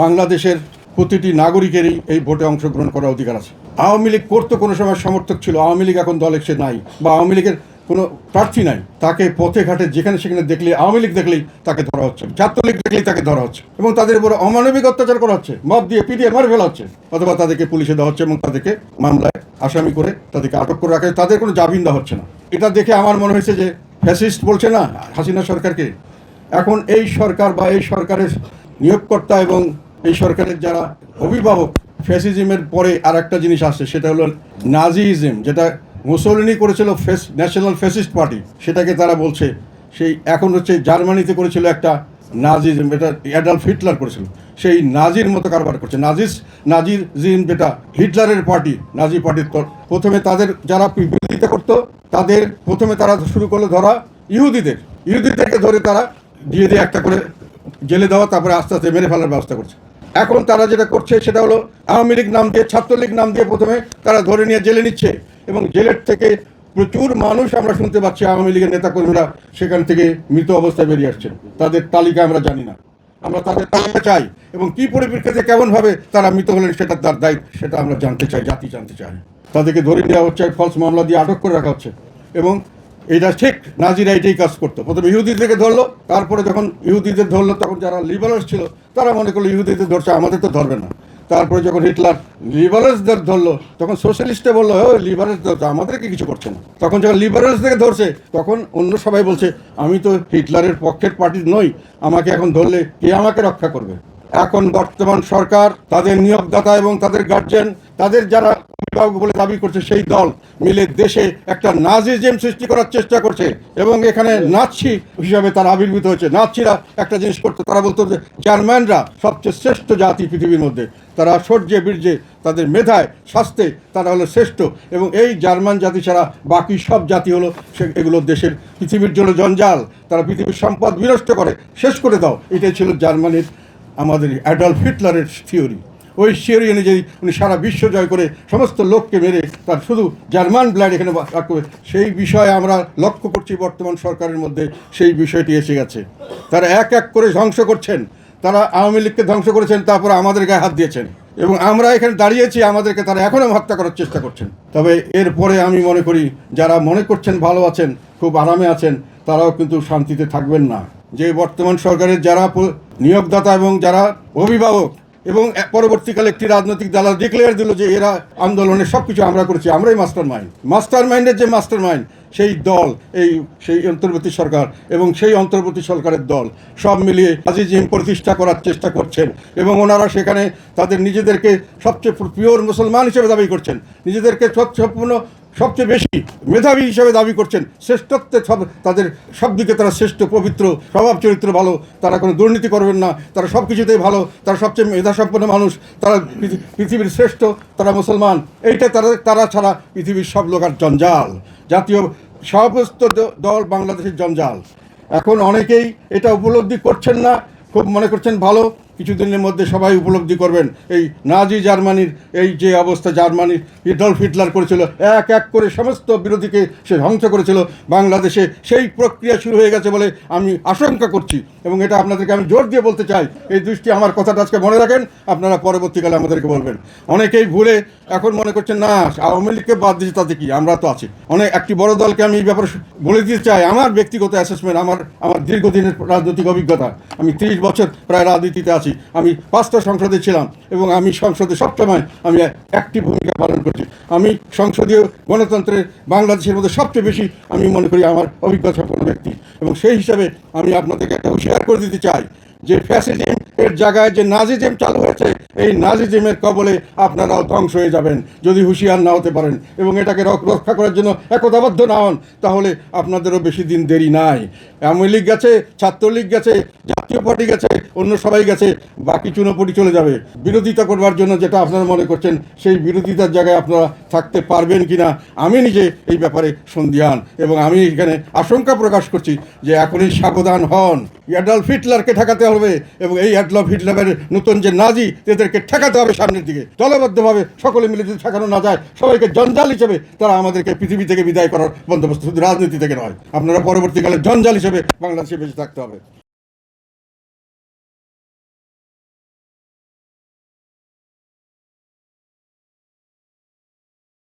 বাংলাদেশের প্রতিটি নাগরিকেরই এই ভোটে অংশগ্রহণ করার অধিকার আছে। আওয়ামী লীগ করতো কোনো সময় সমর্থক ছিল, আওয়ামী লীগ এখন দলে সে নাই, বা আওয়ামী লীগের কোনো প্রার্থী নাই, তাকে পথে ঘাটে যেখানে সেখানে দেখলে, আওয়ামী লীগ দেখলেই তাকে ধরা হচ্ছে, ছাত্রলীগ দেখলেই তাকে ধরা হচ্ছে, এবং তাদের উপর অমানবিক অত্যাচার করা হচ্ছে, মদ দিয়ে পিটিয়ে মারে ফেলা হচ্ছে, অথবা তাদেরকে পুলিশে দেওয়া হচ্ছে এবং তাদেরকে মামলায় আসামি করে তাদেরকে আটক করে রাখা, তাদের কোনো জামিন দেওয়া হচ্ছে না। এটা দেখে আমার মনে হয়েছে যে ফ্যাসিস্ট বলছে না হাসিনা সরকারকে, এখন এই সরকার বা এই সরকারের নিয়োগকর্তা এবং এই সরকারের যারা অভিভাবক, ফ্যাসিজমের পরে আর একটা জিনিস আসছে, সেটা হলো নাজিজম, যেটা মুসোলিনি করেছিল ন্যাশনাল ফ্যাসিস্ট পার্টি, সেটাকে তারা বলছে সেই এখন হচ্ছে জার্মানিতে করেছিল একটা নাজিজম, এটা অ্যাডলফ হিটলার করেছিল, সেই নাজির মতো কারবার করছে। নাজিজম যেটা হিটলারের পার্টি, নাজি পার্টির প্রথমে তাদের যারা বিরোধিতা করতো তাদের প্রথমে তারা শুরু করলো ধরা ইহুদিদেরকে ধরে তারা দিয়ে একটা করে জেলে দেওয়া, তারপরে আস্তে আস্তে মেরে ফেলার ব্যবস্থা করছে। এখন তারা যেটা করছে সেটা হলো আওয়ামী লীগ নাম দিয়ে, ছাত্রলীগ নাম দিয়ে প্রথমে তারা ধরে নিয়ে জেলে নিচ্ছে, এবং জেলের থেকে প্রচুর মানুষ আমরা শুনতে পাচ্ছি আওয়ামী লীগের নেতাকর্মীরা সেখান থেকে মৃত অবস্থায় বেরিয়ে আসছেন। তাদের তালিকা আমরা জানি না, আমরা তাদের তালিকা চাই, এবং কি পরিপ্রেক্ষিতে কেমনভাবে তারা মৃত হলেন সেটা তার দায়িত্ব, সেটা আমরা জানতে চাই, জাতি জানতে চাই। তাদেরকে ধরে নেওয়া হচ্ছে, ফলস মামলা দিয়ে আটক করে রাখা হচ্ছে, এবং এটা ঠিক নাজিরা এটাই কাজ করতো। প্রথমে ইহুদিদেরকে ধরলো, তারপরে যখন ইহুদিদের ধরলো তখন যারা লিবারালস ছিল তারা মনে করলো ইহুদিদের ধরছে, আমাদের তো ধরবে না। তারপরে যখন হিটলার লিবারালসদের ধরলো তখন সোশ্যালিস্টে বললো লিবারালস ধরছে, আমাদেরকে কিছু করছে না। তখন যখন লিবারালসদেরকে ধরছে তখন অন্য সবাই বলছে আমি তো হিটলারের পক্ষের পার্টি নই, আমাকে এখন ধরলে কে আমাকে রক্ষা করবে। এখন বর্তমান সরকার, তাদের নিয়োগদাতা এবং তাদের গার্জিয়ান, তাদের যারা অভিভাবক বলে দাবি করছে সেই দল মিলে দেশে একটা নাজিজম সৃষ্টি করার চেষ্টা করছে, এবং এখানে নাৎসি হিসাবে তারা আবির্ভূত হয়েছে। নাৎসিরা একটা জিনিস করতো, তারা বলতো যে জার্মানরা সবচেয়ে শ্রেষ্ঠ জাতি পৃথিবীর মধ্যে, তারা শৌর্যে বীর্যে, তাদের মেধায়, স্বাস্থ্যে তারা হলো শ্রেষ্ঠ, এবং এই জার্মান জাতি ছাড়া বাকি সব জাতি হলো এগুলো দেশের পৃথিবীর জন্য জঞ্জাল, তারা পৃথিবীর সম্পদ বিনষ্ট করে, শেষ করে দাও। এটাই ছিল জার্মানির আমাদের অ্যাডলফ হিটলারের থিওরি। ওই থিওরি অনুযায়ী উনি সারা বিশ্ব জয় করে সমস্ত লোককে মেরে তার শুধু জার্মান ব্লাড এখানে রাখবে, সেই বিষয়ে আমরা লক্ষ্য করছি বর্তমান সরকারের মধ্যে সেই বিষয়টি এসে গেছে। তারা এক এক করে ধ্বংস করছেন, তারা আওয়ামী লীগকে ধ্বংস করেছেন, তারপরে আমাদের গায়ে হাত দিয়েছেন, এবং আমরা এখানে দাঁড়িয়েছি, আমাদেরকে তারা এখনও হত্যা করার চেষ্টা করছেন। তবে এরপরে আমি মনে করি যারা মনে করছেন ভালো আছেন, খুব আরামে আছেন, তারাও কিন্তু শান্তিতে থাকবেন না। যে বর্তমান সরকারের যারা নিয়োগদাতা এবং যারা অভিভাবক, এবং পরবর্তীকালে একটি রাজনৈতিক দল ডিক্লেয়ার দিল যে এরা আন্দোলনের সব কিছু আমরা করেছি, আমরাই মাস্টার মাইন্ডের যে মাস্টার মাইন্ড সেই দল, সেই অন্তর্বর্তী সরকার এবং সেই অন্তর্বর্তী সরকারের দল সব মিলিয়ে নাজিজম প্রতিষ্ঠা করার চেষ্টা করছেন, এবং ওনারা সেখানে তাদের নিজেদেরকে সবচেয়ে পিওর মুসলমান হিসেবে দাবি করছেন, নিজেদেরকে সম্পূর্ণ সবচেয়ে বেশি মেধাবী হিসেবে দাবি করছেন, শ্রেষ্ঠত্বে তাদের সব দিকে তারা শ্রেষ্ঠ, পবিত্র, স্বভাব চরিত্র ভালো, তারা কোনো দুর্নীতি করবেন না, তারা সব কিছুতেই ভালো, তারা সবচেয়ে মেধাসম্পন্ন মানুষ, তারা পৃথিবীর শ্রেষ্ঠ, তারা মুসলমান। এইটা তারা ছাড়া পৃথিবীর সব লোক আর জঞ্জাল, জাতীয় সমস্ত দল বাংলাদেশের জঞ্জাল। এখন অনেকেই এটা উপলব্ধি করছেন না, খুব মনে করছেন ভালো, কিছুদিনের মধ্যে সবাই উপলব্ধি করবেন এই নাজি জার্মানির এই যে অবস্থা, জার্মানির অ্যাডলফ হিটলার করেছিল, এক এক করে সমস্ত বিরোধীকে সে ধ্বংস করেছিল। বাংলাদেশে সেই প্রক্রিয়া শুরু হয়ে গেছে বলে আমি আশঙ্কা করছি, এবং এটা আপনাদেরকে আমি জোর দিয়ে বলতে চাই। এই দৃষ্টি আমার কথাটা আজকে মনে রাখেন, আপনারা পরবর্তীকালে আমাদেরকে বলবেন। অনেকেই ভুলে এখন মনে করছেন না আওয়ামী লীগকে বাদ দিয়েছে, তাতে কি, আমরা তো আছি। একটি বড় দলকে আমি এই ব্যাপারে বলে দিতে চাই, আমার ব্যক্তিগত অ্যাসেসমেন্ট, আমার দীর্ঘদিনের রাজনৈতিক অভিজ্ঞতা, আমি 30 বছর প্রায় রাজনীতিতে আছি, আমি 5টা সংসদে ছিলাম, এবং আমি সংসদে সবসময় আমি একটি ভূমিকা পালন করছি। আমি সংসদীয় গণতন্ত্রের বাংলাদেশের মধ্যে সবচেয়ে বেশি আমি মনে করি আমার অভিজ্ঞতা সম্পন্ন ব্যক্তি, এবং সেই হিসাবে আমি আপনাদেরকে একটা হুঁশিয়ার করে দিতে চাই যে ফ্যাসিজম এর জায়গায় যে নাজিজম চালু হয়েছে, এই নাজিজমের কবলে আপনারাও ধ্বংস হয়ে যাবেন যদি হুঁশিয়ার না হতে পারেন, এবং এটাকে রক্ষা করার জন্য একতাবদ্ধ না হন, তাহলে আপনাদেরও বেশি দিন দেরি নাই। আওয়ামী লীগ গেছে, ছাত্রলীগ গেছে, জাতীয় পার্টি গেছে, অন্য সবাই গেছে, বাকি চুনোপুটি চলে যাবে। বিরোধিতা করবার জন্য যেটা আপনারা মনে করছেন, সেই বিরোধিতার জায়গায় আপনারা থাকতে পারবেন কিনা আমি নিজে এই ব্যাপারে সন্দিহান, এবং আমি এখানে আশঙ্কা প্রকাশ করছি যে এখনই সাবধান হন। অ্যাডলফ হিটলারকে ঠেকাতে হবে, এবং এই অ্যাডলফ হিটলারের নতুন যে নাজি, এদেরকে ঠেকাতে হবে সামনের দিকে দলবদ্ধভাবে, সকলে মিলে যদি ঠেকানো না যায়, সবাইকে জঞ্জাল হিসেবে তারা আমাদেরকে পৃথিবী থেকে বিদায় করার বন্দোবস্ত, শুধু রাজনীতি থেকে নয়, আপনারা পরবর্তীকালে জঞ্জাল হিসেবে বাংলাদেশে বেঁচে থাকতে হবে।